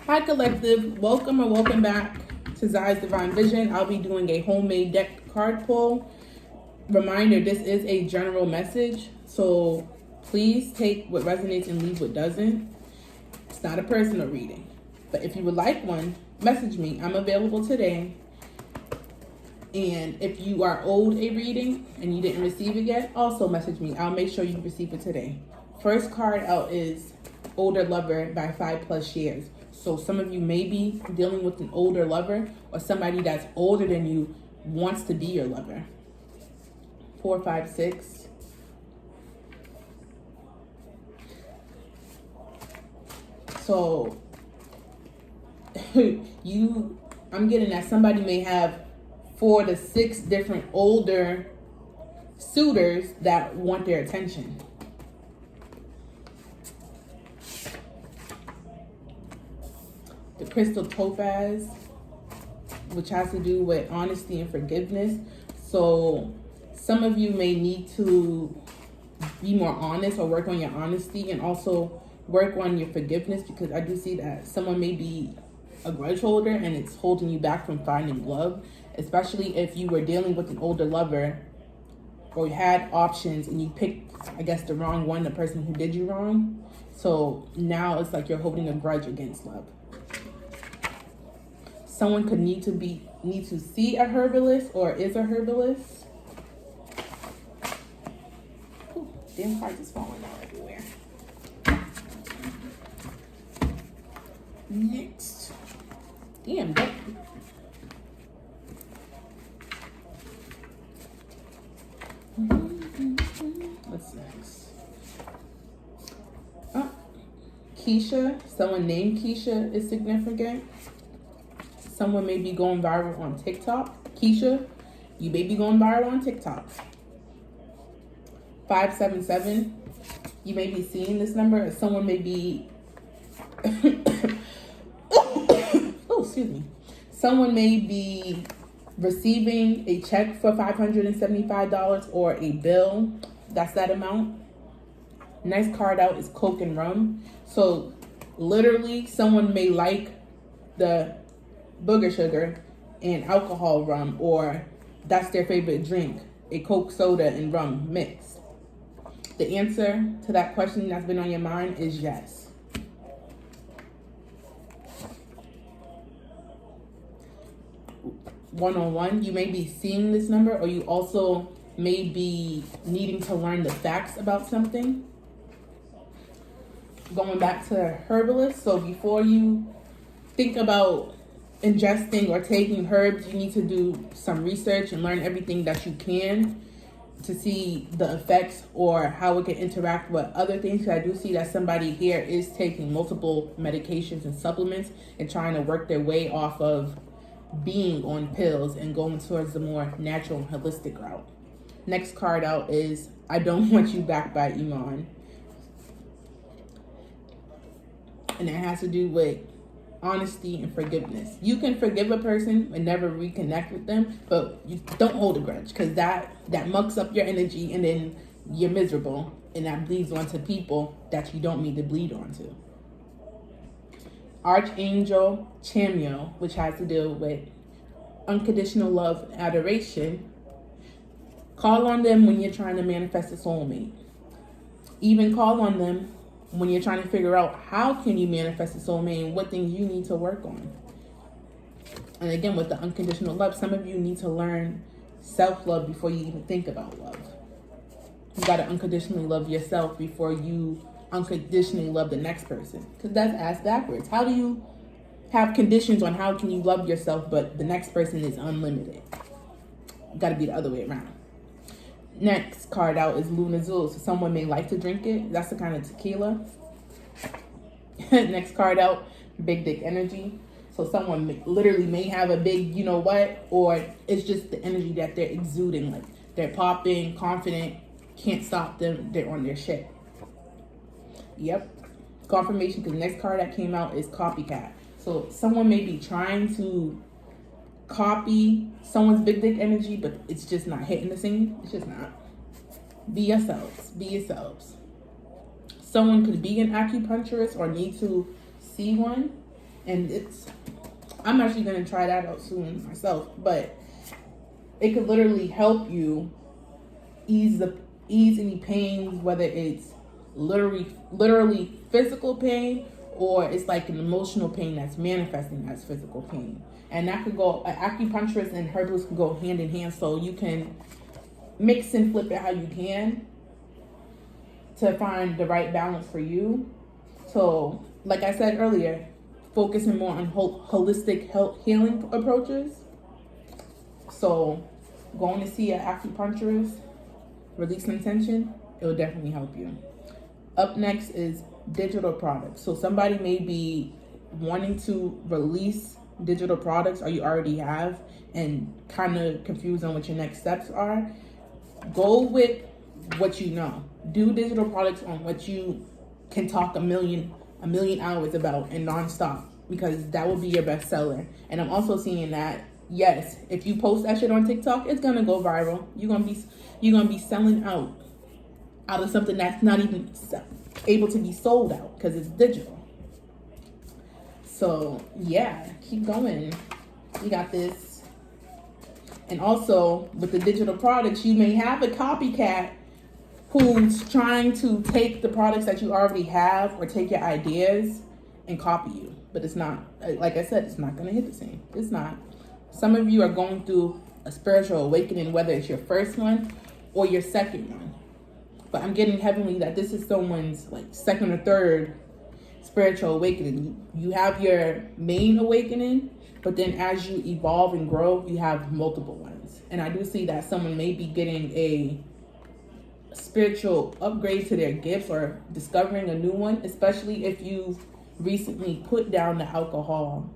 Hi Collective, welcome or welcome back to Zai's Divine Vision. I'll be doing a homemade deck card pull. Reminder, this is a general message, so please take what resonates and leave what doesn't. It's not a personal reading, but if you would like one, message me. I'm available today. And if you are owed a reading and you didn't receive it yet, also message me. I'll make sure you receive it today. First card out is Older Lover by 5+ years. So some of you may be dealing with an older lover or somebody that's older than you wants to be your lover. 4, 5, 6. So I'm getting that somebody may have 4 to 6 different older suitors that want their attention. The crystal topaz, which has to do with honesty and forgiveness. So some of you may need to be more honest or work on your honesty and also work on your forgiveness, because I do see that someone may be a grudge holder and it's holding you back from finding love, especially if you were dealing with an older lover or you had options and you picked, I guess, the wrong one, the person who did you wrong. So now it's like you're holding a grudge against love. Someone could need to see a herbalist or is a herbalist. Ooh, damn cards is falling out everywhere. Next. Damn, that. What's next? Oh, Keisha. Someone named Keisha is significant. Someone may be going viral on TikTok. Keisha, you may be going viral on TikTok. 577, you may be seeing this number. Someone may be, oh, excuse me. Someone may be receiving a check for $575 or a bill. That's that amount. Next card out is Coke and Rum. So literally someone may like the booger sugar and alcohol rum, or that's their favorite drink, a Coke soda and rum mixed. The answer to that question that's been on your mind is yes. One-on-one, you may be seeing this number, or you also may be needing to learn the facts about something. Going back to herbalist, so before you think about ingesting or taking herbs, you need to do some research and learn everything that you can to see the effects or how it can interact with other things. I do see that somebody here is taking multiple medications and supplements and trying to work their way off of being on pills and going towards the more natural and holistic route. Next card out is I Don't Want You Back by Iman. And it has to do with honesty and forgiveness. You can forgive a person and never reconnect with them, but you don't hold a grudge, because that mucks up your energy and then you're miserable, and that bleeds onto people that you don't need to bleed onto. Archangel Chime, which has to do with unconditional love and adoration. Call on them when you're trying to manifest a soulmate. Even call on them when you're trying to figure out how can you manifest a soulmate and what things you need to work on. And again, with the unconditional love, some of you need to learn self-love before you even think about love. You got to unconditionally love yourself before you unconditionally love the next person, because that's ass backwards. How do you have conditions on how can you love yourself, but the next person is unlimited? Got to be the other way around. Next card out is Luna Azul. So someone may like to drink it. That's the kind of tequila. Next card out, Big Dick Energy. So someone literally may have a big, you know what, or it's just the energy that they're exuding. Like they're popping, confident, can't stop them. They're on their shit. Yep. Confirmation, because the next card that came out is Copycat. So someone may be trying to copy someone's big dick energy, but it's just not hitting the same. It's just not. Be yourselves. Be yourselves. Someone could be an acupuncturist or need to see one. And I'm actually going to try that out soon myself, but it could literally help you ease any pains, whether it's literally physical pain, or it's like an emotional pain that's manifesting as physical pain. And that could go, acupuncturist and herbalist can go hand in hand, so you can mix and flip it how you can to find the right balance for you. So, like I said earlier, focusing more on holistic health healing approaches. So, going to see an acupuncturist, release some tension, it will definitely help you. Up next is digital products. So somebody may be wanting to release digital products, or you already have, and kind of confused on what your next steps are. Go with what you know. Do digital products on what you can talk a million hours about and nonstop, because that will be your best seller. And I'm also seeing that, yes, if you post that shit on TikTok, it's gonna go viral. You're gonna be selling out of something that's not even able to be sold out because it's digital. So yeah, keep going. You got this. And also with the digital products, you may have a copycat who's trying to take the products that you already have, or take your ideas and copy you. But it's not, like I said, it's not going to hit the same. It's not. Some of you are going through a spiritual awakening, whether it's your first one or your second one. But I'm getting heavenly that this is someone's like second or third spiritual awakening. You have your main awakening, but then as you evolve and grow, you have multiple ones. And I do see that someone may be getting a spiritual upgrade to their gifts, or discovering a new one, especially if you've recently put down the alcohol.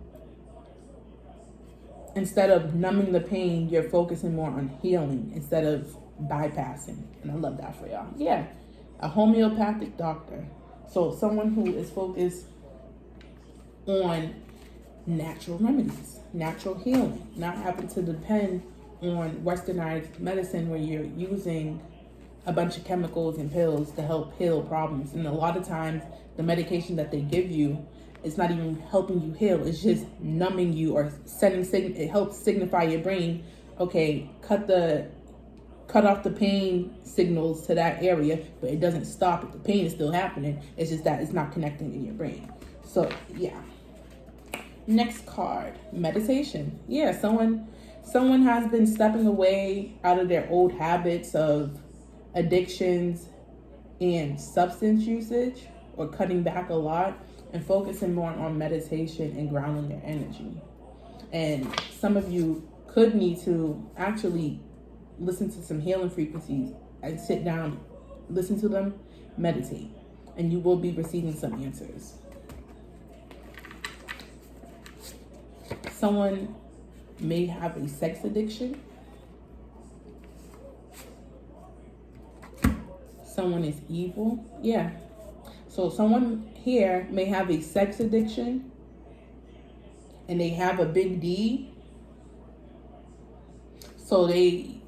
Instead of numbing the pain, you're focusing more on healing instead of bypassing. And I love that for y'all. Yeah, a homeopathic doctor. So someone who is focused on natural remedies, natural healing, not having to depend on westernized medicine where you're using a bunch of chemicals and pills to help heal problems. And a lot of times the medication that they give you, it's not even helping you heal. It's just numbing you, or it helps signify your brain, okay, cut off the pain signals to that area, but it doesn't stop it. The pain is still happening. It's just that it's not connecting in your brain. So yeah. Next card, meditation. Yeah, someone has been stepping away out of their old habits of addictions and substance usage, or cutting back a lot, and focusing more on meditation and grounding their energy. And some of you could need to actually listen to some healing frequencies and sit down, listen to them, meditate, and you will be receiving some answers. Someone may have a sex addiction. Someone is evil. Yeah. So someone here may have a sex addiction, and they have a big D. So they,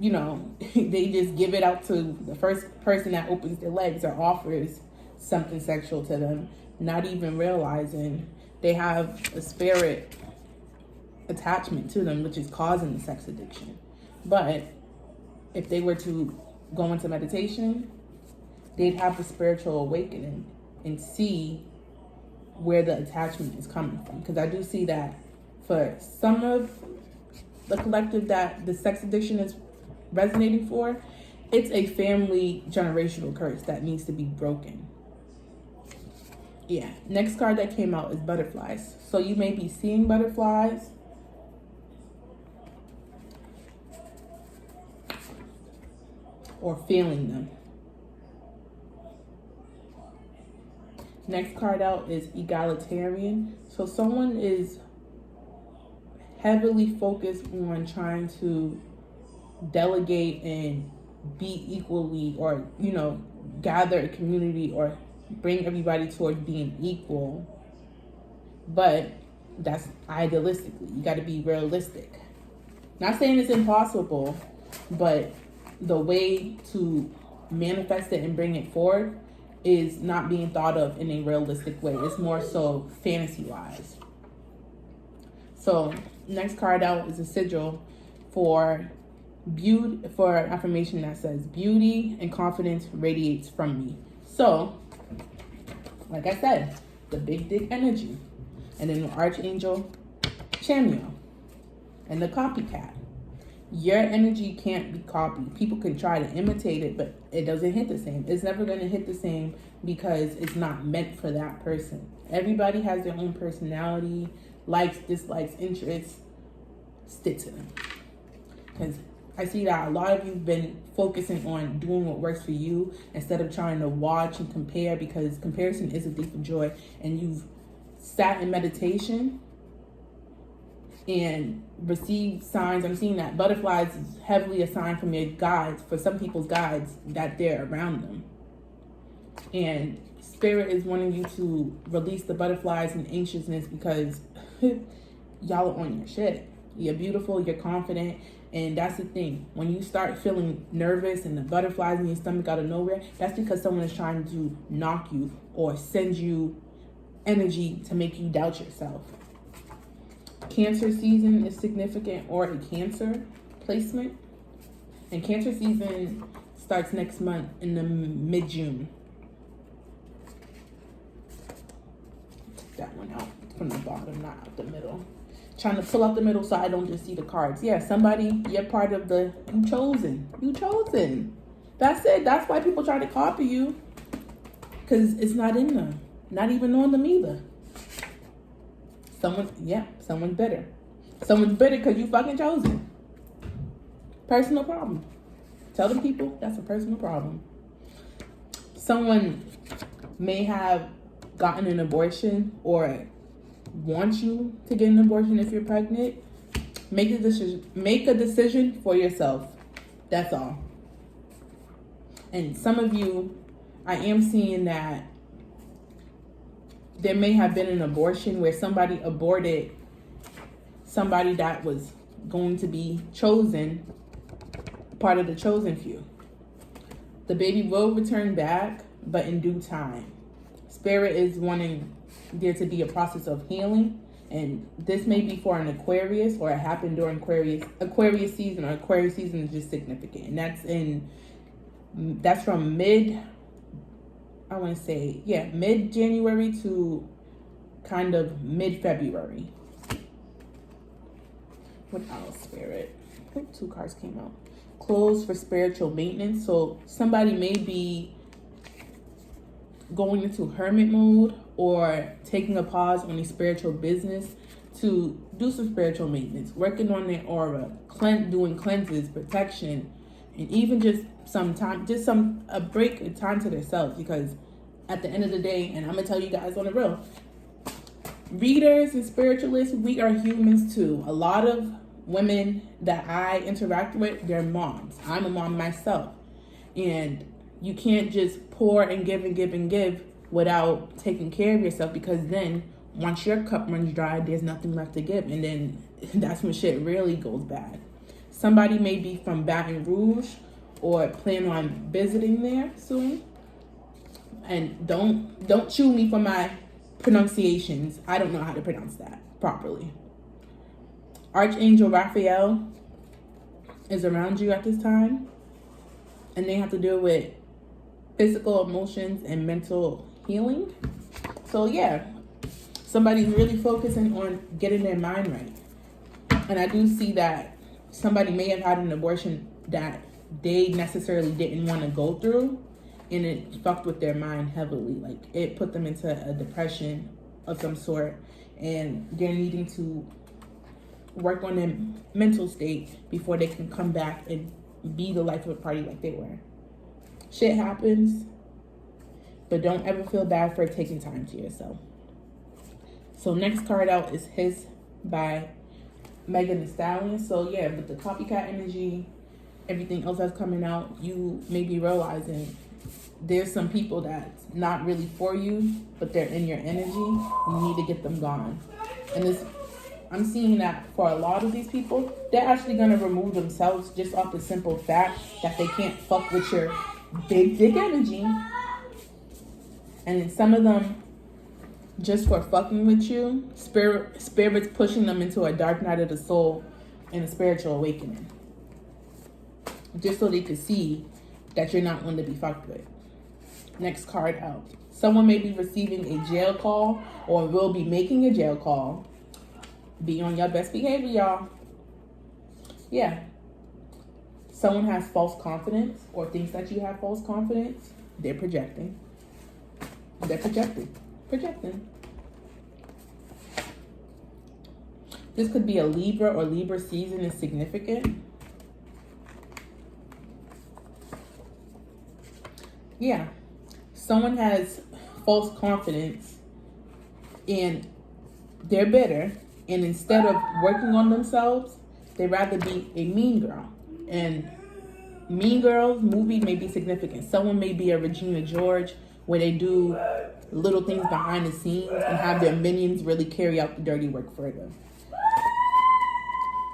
they just give it out to the first person that opens their legs or offers something sexual to them, not even realizing they have a spirit attachment to them, which is causing the sex addiction. But if they were to go into meditation, they'd have the spiritual awakening and see where the attachment is coming from. Because I do see that for some of the collective that the sex addiction is resonating for, it's a family generational curse that needs to be broken. Yeah, next card that came out is butterflies. So you may be seeing butterflies, or feeling them. Next card out is egalitarian. So someone is heavily focused on trying to delegate and be equally, or gather a community, or bring everybody toward being equal. But that's idealistically. You got to be realistic. Not saying it's impossible, but the way to manifest it and bring it forward is not being thought of in a realistic way. It's more so fantasy-wise. So next card out is a sigil for beauty, for an affirmation that says beauty and confidence radiates from me. So like I said, the big dick energy, and then the archangel Chime and the copycat. Your energy can't be copied. People can try to imitate it, but it doesn't hit the same. It's never going to hit the same because it's not meant for that person. Everybody has their own personality, likes, dislikes, interests. Stick to them. Because I see that a lot of you have been focusing on doing what works for you instead of trying to watch and compare, because comparison is a thief of joy. And you've sat in meditation and received signs. I'm seeing that butterflies is heavily a sign from your guides, for some people's guides, that they're around them. And spirit is wanting you to release the butterflies and anxiousness, because y'all are on your shit. You're beautiful, you're confident, and that's the thing. When you start feeling nervous and the butterflies in your stomach out of nowhere, that's because someone is trying to knock you or send you energy to make you doubt yourself. Cancer season is significant, or a Cancer placement. And Cancer season starts next month in the mid-June. Take that one out from the bottom, not out the middle. Trying to pull out the middle so I don't just see the cards. Yeah, somebody, you're part of the, you chosen. You chosen. That's it. That's why people try to copy you. Because it's not in them. Not even on them either. Someone's bitter. Someone's bitter because you fucking chosen. Personal problem. Tell them people that's a personal problem. Someone may have gotten an abortion or wants you to get an abortion if you're pregnant. Make a decision for yourself. That's all. And some of you, I am seeing that there may have been an abortion where somebody aborted somebody that was going to be chosen, part of the chosen few. The baby will return back, but in due time. Spirit is wanting there to be a process of healing, and this may be for an Aquarius, or it happened during Aquarius season, or Aquarius season is just significant. And that's from mid-January to kind of mid-February. What else, Spirit? I think 2 cards came out. Close for spiritual maintenance. So somebody may be going into hermit mode or taking a pause on a spiritual business to do some spiritual maintenance, working on their aura, doing cleanses, protection, and even just some time, a break of time to themselves. Because at the end of the day, and I'm gonna tell you guys on the real, readers and spiritualists, we are humans too. A lot of women that I interact with, they're moms. I'm a mom myself. And you can't just pour and give and give and give without taking care of yourself, because then once your cup runs dry, there's nothing left to give. And then that's when shit really goes bad. Somebody may be from Baton Rouge or plan on visiting there soon. And don't chew me for my pronunciations. I don't know how to pronounce that properly. Archangel Raphael is around you at this time, and they have to deal with physical, emotions, and mental healing. So yeah, somebody's really focusing on getting their mind right. And I do see that somebody may have had an abortion that they necessarily didn't want to go through, and it fucked with their mind heavily. Like, it put them into a depression of some sort, and they're needing to work on their mental state before they can come back and be the life of the party like they were. Shit happens, but don't ever feel bad for taking time to yourself. So next card out is His by Megan Thee Stallion. So yeah, with the copycat energy, everything else that's coming out, you may be realizing there's some people that's not really for you, but they're in your energy. You need to get them gone. And I'm seeing that for a lot of these people, they're actually going to remove themselves just off the simple fact that they can't fuck with your big dick energy. And then some of them just for fucking with you. Spirits pushing them into a dark night of the soul and a spiritual awakening. Just so they could see that you're not one to be fucked with. Next card out. Someone may be receiving a jail call or will be making a jail call. Be on your best behavior, y'all. Yeah. Someone has false confidence or thinks that you have false confidence. They're projecting. They're projecting. This could be a Libra or Libra season is significant. Yeah. Someone has false confidence and they're bitter, and instead of working on themselves, they rather be a mean girl. And Mean Girls movie may be significant. Someone may be a Regina George, where they do little things behind the scenes and have their minions really carry out the dirty work for them.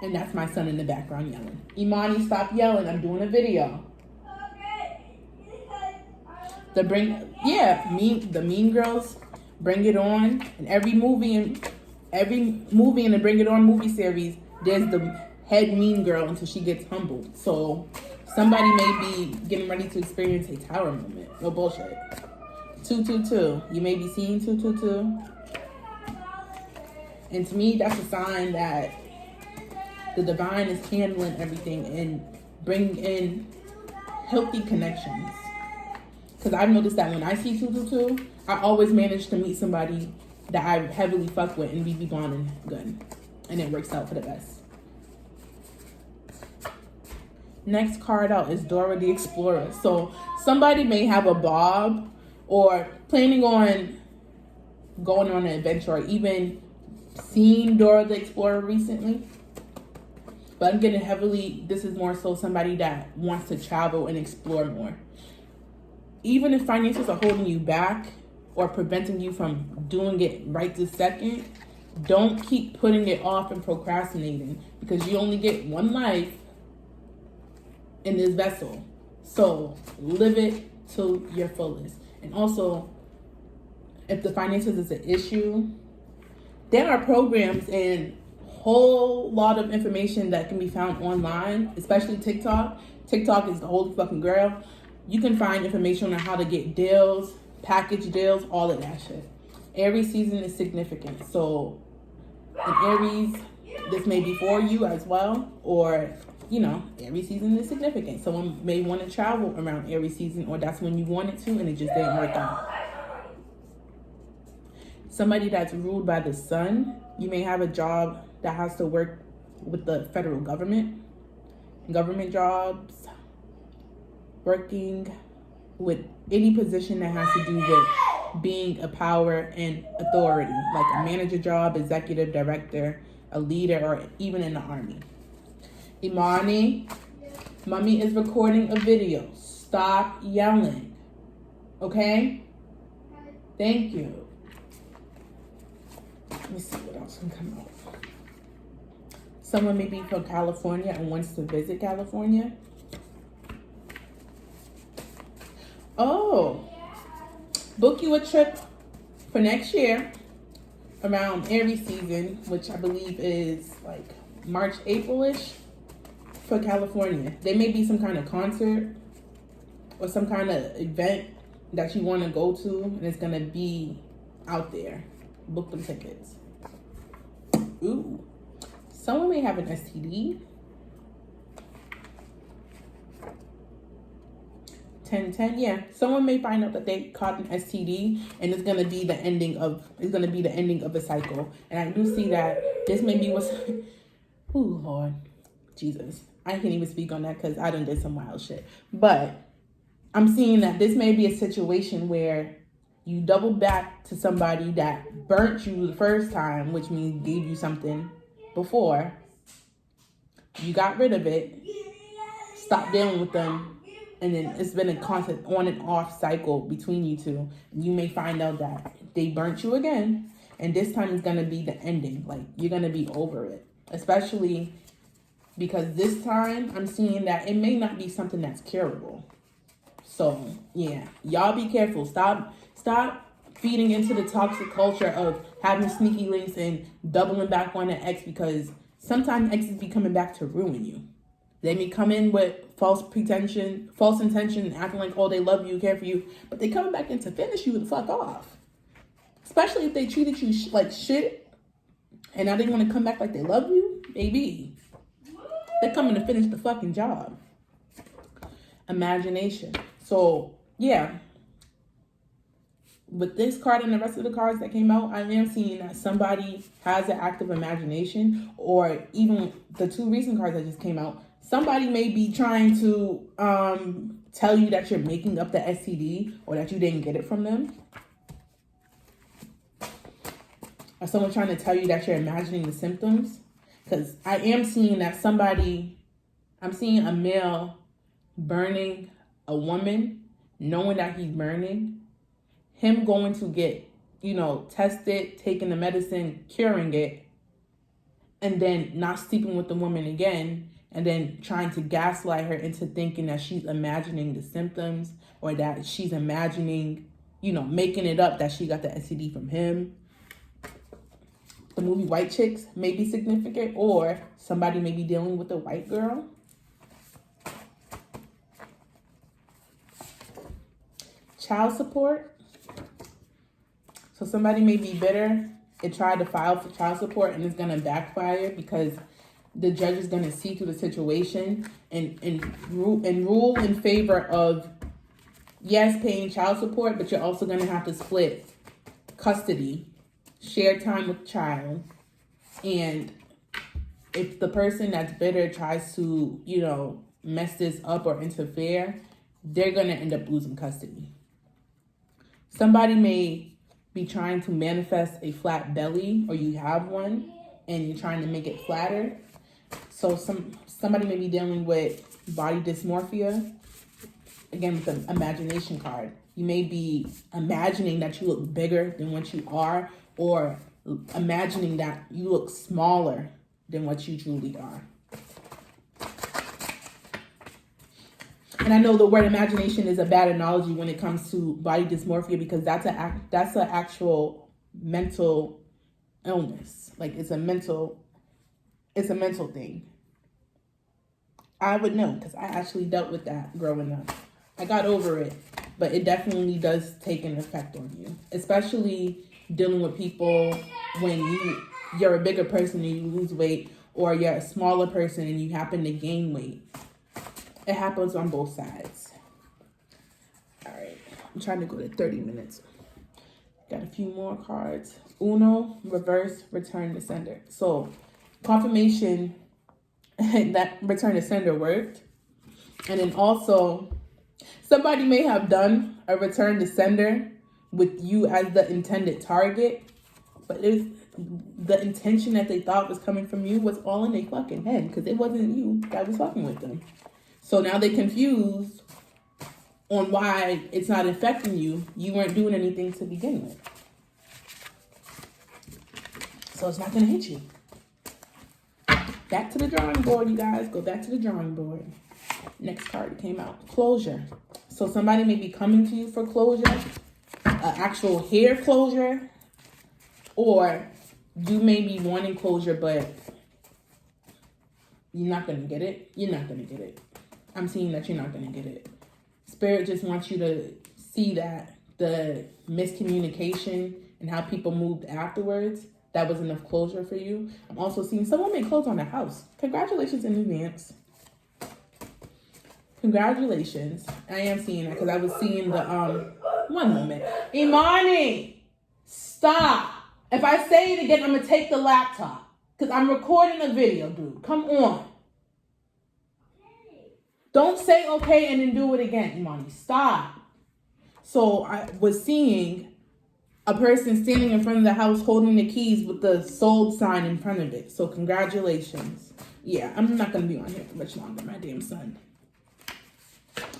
And that's my son in the background yelling. Imani, stop yelling. I'm doing a video. The Mean Girls, Bring It On, and every movie in the Bring It On movie series, there's the head mean girl until she gets humbled. So somebody may be getting ready to experience a tower moment. No bullshit. 222. You may be seeing 222. And to me, that's a sign that the divine is handling everything and bringing in healthy connections. Because I've noticed that when I see 222, I always manage to meet somebody that I heavily fuck with and we be bonding good. And it works out for the best. Next card out is Dora the Explorer. So somebody may have a bob or planning on going on an adventure or even seen Dora the Explorer recently. But I'm getting heavily, this is more so somebody that wants to travel and explore more. Even if finances are holding you back or preventing you from doing it right this second, don't keep putting it off and procrastinating, because you only get one life in this vessel. So live it to your fullest. And also, if the finances is an issue, there are programs and whole lot of information that can be found online, especially TikTok. TikTok is the holy fucking grail. You can find information on how to get deals, package deals, all of that shit. Aries season is significant. So in Aries, this may be for you as well, or Aries season is significant. Someone may want to travel around Aries season, or that's when you wanted to and it just didn't work out. Somebody that's ruled by the sun, you may have a job that has to work with the federal government jobs, working with any position that has to do with being a power and authority, like a manager job, executive director, a leader, or even in the army. Imani, mommy is recording a video. Stop yelling. Okay? Thank you. Let me see what else can come out. Someone may be from California and wants to visit California. Oh, book you a trip for next year around Aries season, which I believe is like March, April-ish for California. There may be some kind of concert or some kind of event that you want to go to, and it's going to be out there. Book them tickets. Ooh. Someone may have an STD. 10-10, yeah. Someone may find out that they caught an STD, and it's gonna be the ending of a cycle. And I do see that this may be what's ooh, Lord Jesus. I can't even speak on that because I done did some wild shit. But I'm seeing that this may be a situation where you double back to somebody that burnt you the first time, which means gave you something before. You got rid of it, stopped dealing with them, and then it's been a constant on and off cycle between you two. You may find out that they burnt you again, and this time is going to be the ending. Like, you're going to be over it. Especially because this time I'm seeing that it may not be something that's curable. So, yeah. Y'all be careful. Stop feeding into the toxic culture of having sneaky links and doubling back on an ex, because sometimes exes be coming back to ruin you. They may come in with false intention, acting like, oh, they love you, care for you, but they coming back in to finish you the fuck off. Especially if they treated you like shit, and now they want to come back like they love you, baby. They're coming to finish the fucking job. Imagination. So, yeah. With this card and the rest of the cards that came out, I am seeing that somebody has an active imagination, or even the two recent cards that just came out, somebody may be trying to tell you that you're making up the STD or that you didn't get it from them. Or someone trying to tell you that you're imagining the symptoms. Because I am seeing that I'm seeing a male burning a woman, knowing that he's burning. Him going to get, tested, taking the medicine, curing it, and then not sleeping with the woman again, and then trying to gaslight her into thinking that she's imagining the symptoms, or that she's imagining, making it up that she got the STD from him. The movie White Chicks may be significant, or somebody may be dealing with a white girl. Child support. So somebody may be bitter and try to file for child support, and it's going to backfire because the judge is going to see through the situation and rule in favor of, yes, paying child support, but you're also going to have to split custody, share time with child. And if the person that's bitter tries to, mess this up or interfere, they're going to end up losing custody. Somebody may be trying to manifest a flat belly, or you have one and you're trying to make it flatter. So somebody may be dealing with body dysmorphia. Again, with the imagination card. You may be imagining that you look bigger than what you are, or imagining that you look smaller than what you truly are. And I know the word imagination is a bad analogy when it comes to body dysmorphia, because that's an actual mental illness. Like it's a mental thing. I would know because I actually dealt with that growing up. I got over it, but it definitely does take an effect on you, especially dealing with people when you're a bigger person and you lose weight, or you're a smaller person and you happen to gain weight. It happens on both sides. All right, I'm trying to go to 30 minutes. Got a few more cards. Uno, reverse, return to sender. So confirmation that return to sender worked. And then also, somebody may have done a return to sender with you as the intended target, but the intention that they thought was coming from you was all in their fucking head, because it wasn't you that was fucking with them. So now they're confused on why it's not affecting you. You weren't doing anything to begin with. So it's not going to hit you. Back to the drawing board, you guys. Go back to the drawing board. Next card came out. Closure. So somebody may be coming to you for closure, actual hair closure, or you may be wanting closure, but you're not going to get it. You're not going to get it. I'm seeing that you're not going to get it. Spirit just wants you to see that the miscommunication and how people moved afterwards, that was enough closure for you. I'm also seeing someone may close on the house. Congratulations in advance. Congratulations. I am seeing that because I was seeing the, one moment. Imani, stop. If I say it again, I'm going to take the laptop because I'm recording a video, dude. Come on. Don't say okay and then do it again, Imani. Stop. So I was seeing a person standing in front of the house holding the keys with the sold sign in front of it. So congratulations. Yeah, I'm not going to be on here for much longer, my damn son.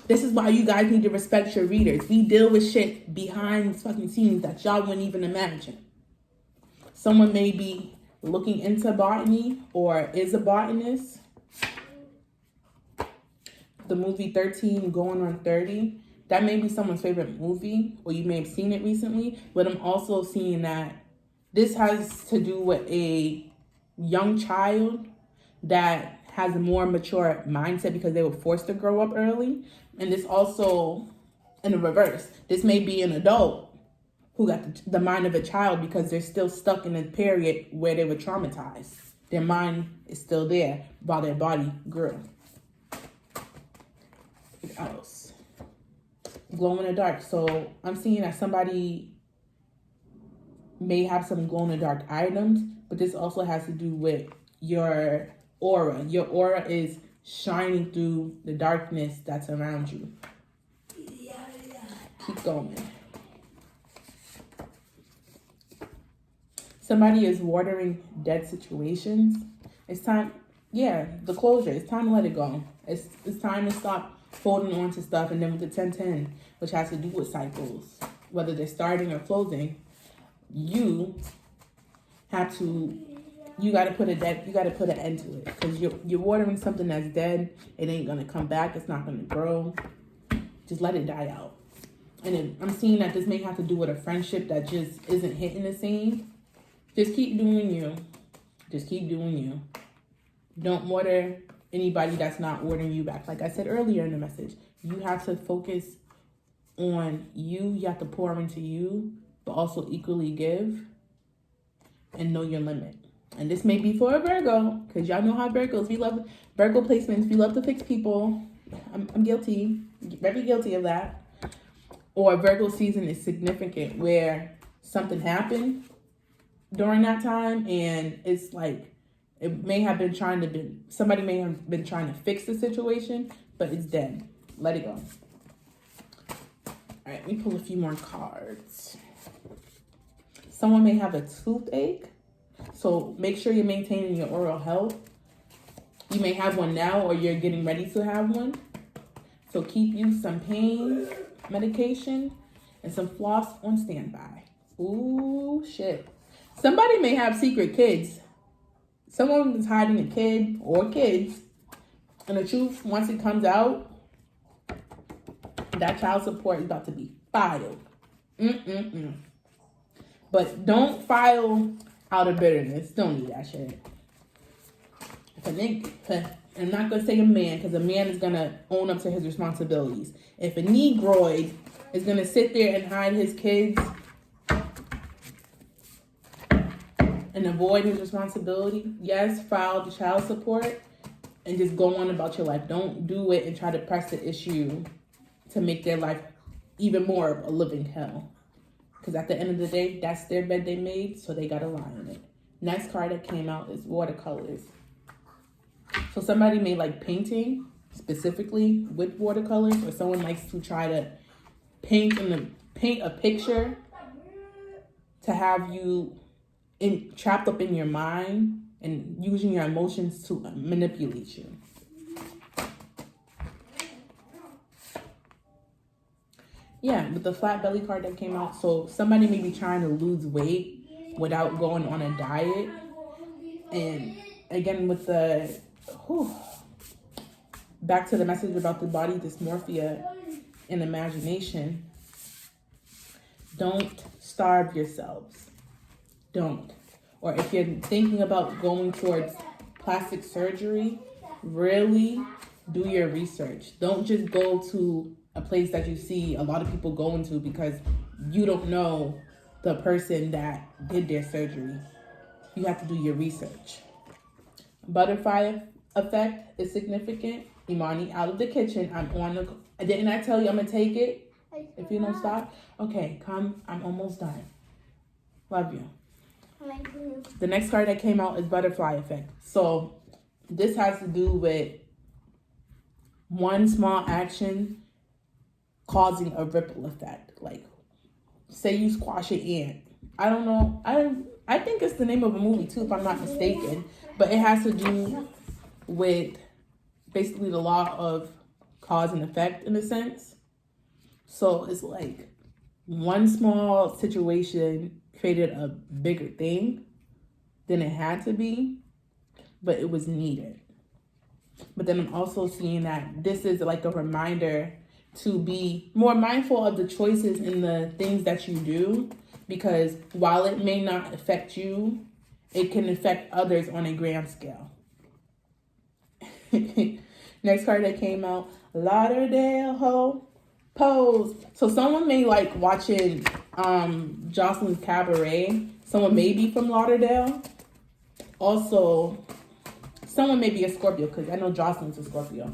This is why you guys need to respect your readers. We deal with shit behind fucking scenes that y'all wouldn't even imagine. Someone may be looking into botany or is a botanist. The movie 13 going on 30 That may be someone's favorite movie, or you may have seen it recently, but I'm also seeing that this has to do with a young child that has a more mature mindset because they were forced to grow up early. And this also, in the reverse, this may be an adult who got the mind of a child because they're still stuck in a period where they were traumatized. Their mind is still there while their body grew. What else? Glow in the dark. So I'm seeing that somebody may have some glow in the dark items, but this also has to do with your aura. Your aura is shining through the darkness that's around you. Keep going. Somebody is watering dead situations. It's time, the closure. It's time to let it go. It's time to stop holding on to stuff. And then with the 1010, which has to do with cycles, whether they're starting or closing, you got to put an end to it, because you're watering something that's dead. It ain't gonna come back. It's not gonna grow. Just let it die out. And then I'm seeing that this may have to do with a friendship that just isn't hitting the same. Just keep doing you. Just keep doing you. Don't water anybody that's not watering you back. Like I said earlier in the message, you have to focus on you. You have to pour into you, but also equally give and know your limit. And this may be for a Virgo, because y'all know how Virgos, we love Virgo placements. We love to fix people. I'm guilty, very guilty of that. Or Virgo season is significant where something happened during that time, and it's like somebody may have been trying to fix the situation, but it's dead. Let it go. All right, let me pull a few more cards. Someone may have a toothache, so make sure you're maintaining your oral health. You may have one now, or you're getting ready to have one. So keep you some pain medication and some floss on standby. Ooh, shit. Somebody may have secret kids. Someone is hiding a kid or kids. And the truth, once it comes out, that child support is about to be filed. But don't file out of bitterness. Don't need that shit. I'm not going to say a man, because a man is going to own up to his responsibilities. If a Negroid is going to sit there and hide his kids and avoid his responsibility, yes, file the child support and just go on about your life. Don't do it and try to press the issue to make their life even more of a living hell. Because at the end of the day, that's their bed they made, so they got to lie in it. Next card that came out is watercolors. So somebody may like painting specifically with watercolors, or someone likes to try to paint a picture to have you trapped up in your mind and using your emotions to manipulate you. Yeah, with the flat belly card that came out, so somebody may be trying to lose weight without going on a diet. And again, with the back to the message about the body dysmorphia and imagination, don't starve yourselves. Don't. Or if you're thinking about going towards plastic surgery, really do your research. Don't just go to a place that you see a lot of people going to because you don't know the person that did their surgery. You have to do your research. Butterfly effect is significant. Imani, out of the kitchen. Didn't I tell you I'm going to take it? If you don't stop. Okay, come. I'm almost done. Love you. The next card that came out is butterfly effect. So this has to do with one small action causing a ripple effect. Like, say you squash an ant. I don't know. I think it's the name of a movie too, if I'm not mistaken. But it has to do with basically the law of cause and effect in a sense. So it's like one small situation created a bigger thing than it had to be, but it was needed. But then I'm also seeing that this is like a reminder to be more mindful of the choices and the things that you do, because while it may not affect you, it can affect others on a grand scale. Next card that came out, Lauderdale Ho Pose. So someone may like watching Jocelyn's Cabaret. Someone may be from Lauderdale. Also, someone may be a Scorpio, because I know Jocelyn's a Scorpio.